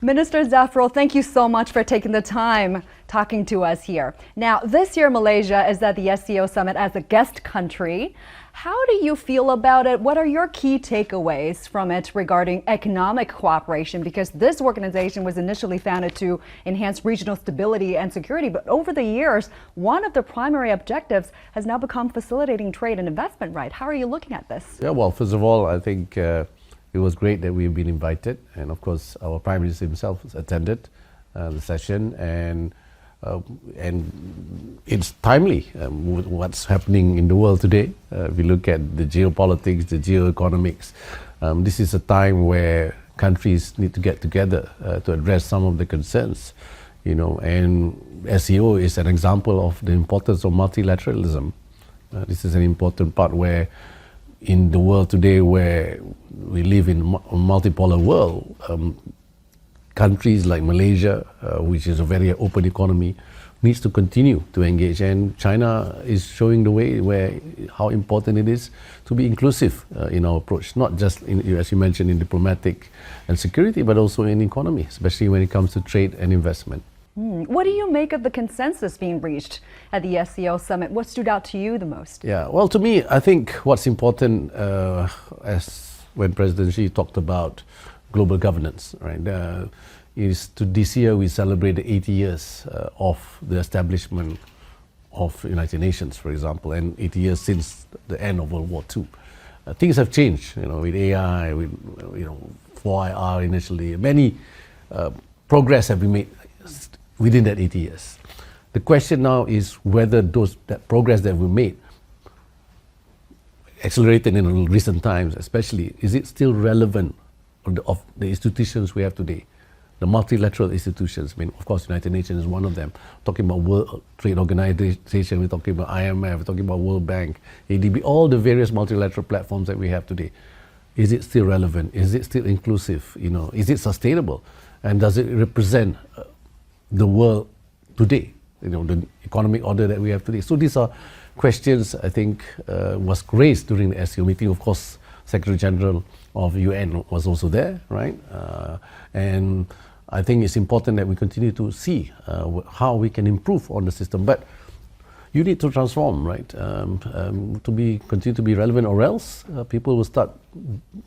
Minister Zafrul, thank you so much for taking the time talking to us here. Now, this year Malaysia is at the SCO Summit as a guest country. How do you feel about it? What are your key takeaways from it regarding economic cooperation? Because this organization was initially founded to enhance regional stability and security, but over the years, one of the primary objectives has now become facilitating trade and investment, right? How are you looking at this? Yeah, well, first of all, I think it was great that we've been invited, and of course our Prime Minister himself attended the session, and it's timely with what's happening in the world today. If you look at the geopolitics, the geoeconomics, this is a time where countries need to get together to address some of the concerns, and SCO is an example of the importance of multilateralism. This is an important part where in the world today where we live in a multipolar world, countries like Malaysia, which is a very open economy, needs to continue to engage. And China is showing the way how important it is to be inclusive in our approach, not just, as you mentioned, in diplomatic and security, but also in economy, especially when it comes to trade and investment. What do you make of the consensus being reached at the SCO Summit? What stood out to you the most? Yeah, well, to me, I think what's important, as when President Xi talked about global governance, right, is to this year we celebrate the 80 years of the establishment of the United Nations, for example, and 80 years since the end of World War II. Things have changed, with AI, with 4IR initially. Many progress have been made within that 80 years. The question now is whether that progress that we made, accelerated in recent times especially, is it still relevant of the institutions we have today? The multilateral institutions, of course, United Nations is one of them. Talking about World Trade Organization, we're talking about IMF, we're talking about World Bank, ADB, all the various multilateral platforms that we have today. Is it still relevant? Is it still inclusive? Is it sustainable? And does it represent the world today, the economic order that we have today? So these are questions I think was raised during the SCO meeting. Of course, Secretary General of UN was also there, right? And I think it's important that we continue to see how we can improve on the system. But you need to transform, right, to continue to be relevant, or else people will start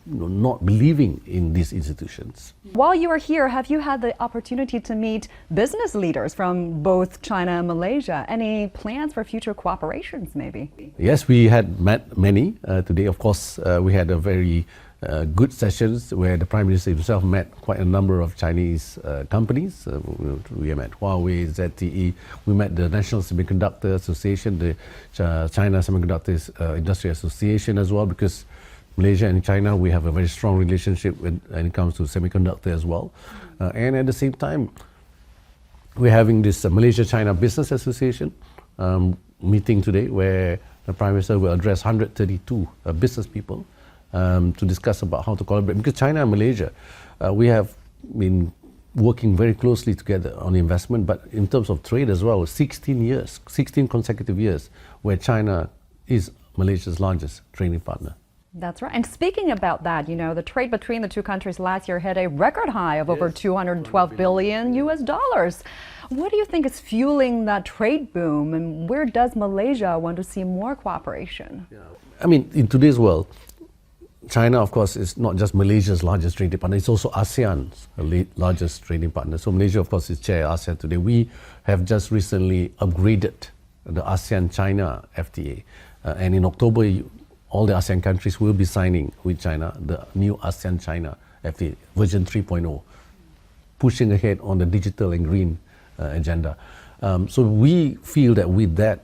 not believing in these institutions. While you are here, have you had the opportunity to meet business leaders from both China and Malaysia? Any plans for future cooperations, maybe? Yes, we had met many today. Of course, we had a very good sessions where the Prime Minister himself met quite a number of Chinese companies. We met Huawei, ZTE, we met the National Semiconductor Association, the China Semiconductors Industry Association as well, because Malaysia and China, we have a very strong relationship when it comes to semiconductor as well. And at the same time, we're having this Malaysia-China Business Association meeting today where the Prime Minister will address 132 business people to discuss about how to collaborate. Because China and Malaysia, we have been working very closely together on investment, but in terms of trade as well, 16 consecutive years, where China is Malaysia's largest trading partner. That's right. And speaking about that, the trade between the two countries last year hit a record high of over $212 billion US dollars. What do you think is fueling that trade boom, and where does Malaysia want to see more cooperation? In today's world, China, of course, is not just Malaysia's largest trading partner, it's also ASEAN's largest trading partner. So Malaysia, of course, is chair of ASEAN today. We have just recently upgraded the ASEAN-China FTA. And in October, all the ASEAN countries will be signing with China the new ASEAN-China FTA, version 3.0, pushing ahead on the digital and green agenda. So we feel that with that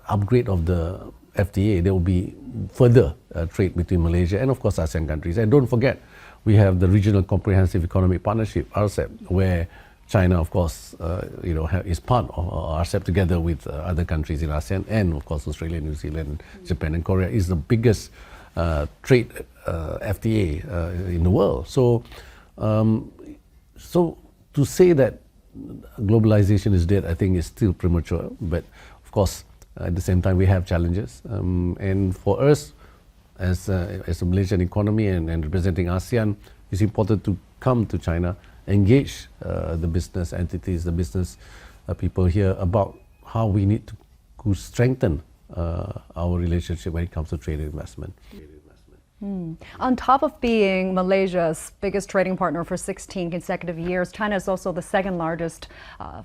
upgrade of the FTA, there will be further trade between Malaysia and, of course, ASEAN countries. And don't forget, we have the Regional Comprehensive Economic Partnership, RCEP, where China, of course, is part of RCEP together with other countries in ASEAN, and, of course, Australia, New Zealand, Japan, and Korea is the biggest trade FTA in the world. So to say that globalization is dead, I think is still premature. But, of course, at the same time, we have challenges. And for us, as a Malaysian economy and representing ASEAN, it's important to come to China engage the business entities, the business people here about how we need to strengthen our relationship when it comes to trade and investment. On top of being Malaysia's biggest trading partner for 16 consecutive years, China is also the second largest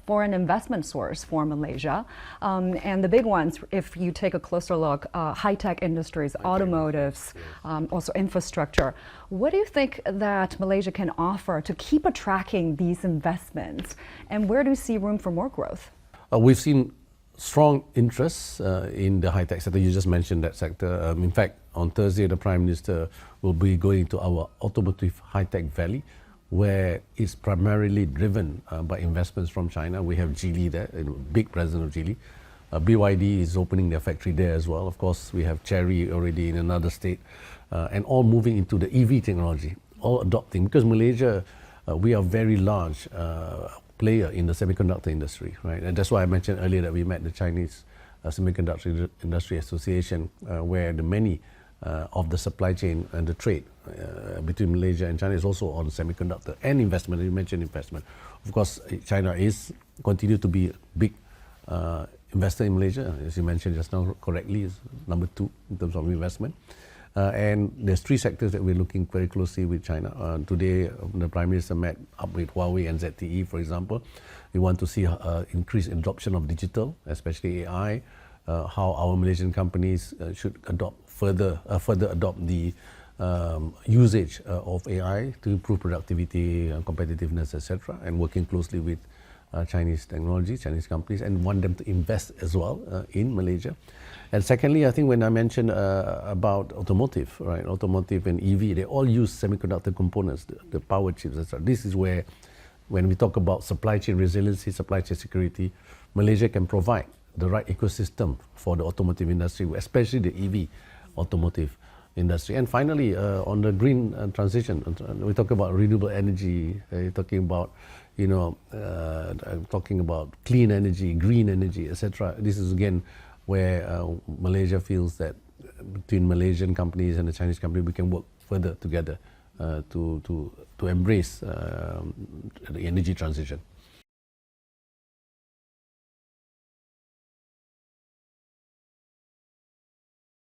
foreign investment source for Malaysia. And the big ones, if you take a closer look, high-tech industries, automotives, also infrastructure. What do you think that Malaysia can offer to keep attracting these investments? And where do you see room for more growth? We've seen strong interest in the high-tech sector. You just mentioned that sector. In fact, on Thursday, the Prime Minister will be going to our automotive high-tech valley, where it's primarily driven by investments from China. We have Geely there, a big presence of Geely. BYD is opening their factory there as well. Of course, we have Chery already in another state, and all moving into the EV technology, all adopting. Because Malaysia, we are very large player in the semiconductor industry, right? And that's why I mentioned earlier that we met the Chinese Semiconductor Industry Association, where the many of the supply chain and the trade between Malaysia and China is also on semiconductor and investment. You mentioned investment. Of course, China is continue to be a big investor in Malaysia, as you mentioned just now correctly, is number 2 in terms of investment. And there's 3 sectors that we're looking very closely with China. Today, the Prime Minister met up with Huawei and ZTE, for example. We want to see increased adoption of digital, especially AI, how our Malaysian companies should further adopt the usage of AI to improve productivity, competitiveness, etc., and working closely with Chinese technologies, Chinese companies, and want them to invest as well in Malaysia. And secondly, I think when I mentioned about automotive, right, automotive and EV, they all use semiconductor components, the power chips, etc. This is where, when we talk about supply chain resiliency, supply chain security, Malaysia can provide the right ecosystem for the automotive industry, especially the EV automotive industry. And finally, on the green transition, we talk about renewable energy, talking about talking about clean energy, green energy, etc. This is again where Malaysia feels that between Malaysian companies and the Chinese company, we can work further together to embrace the energy transition.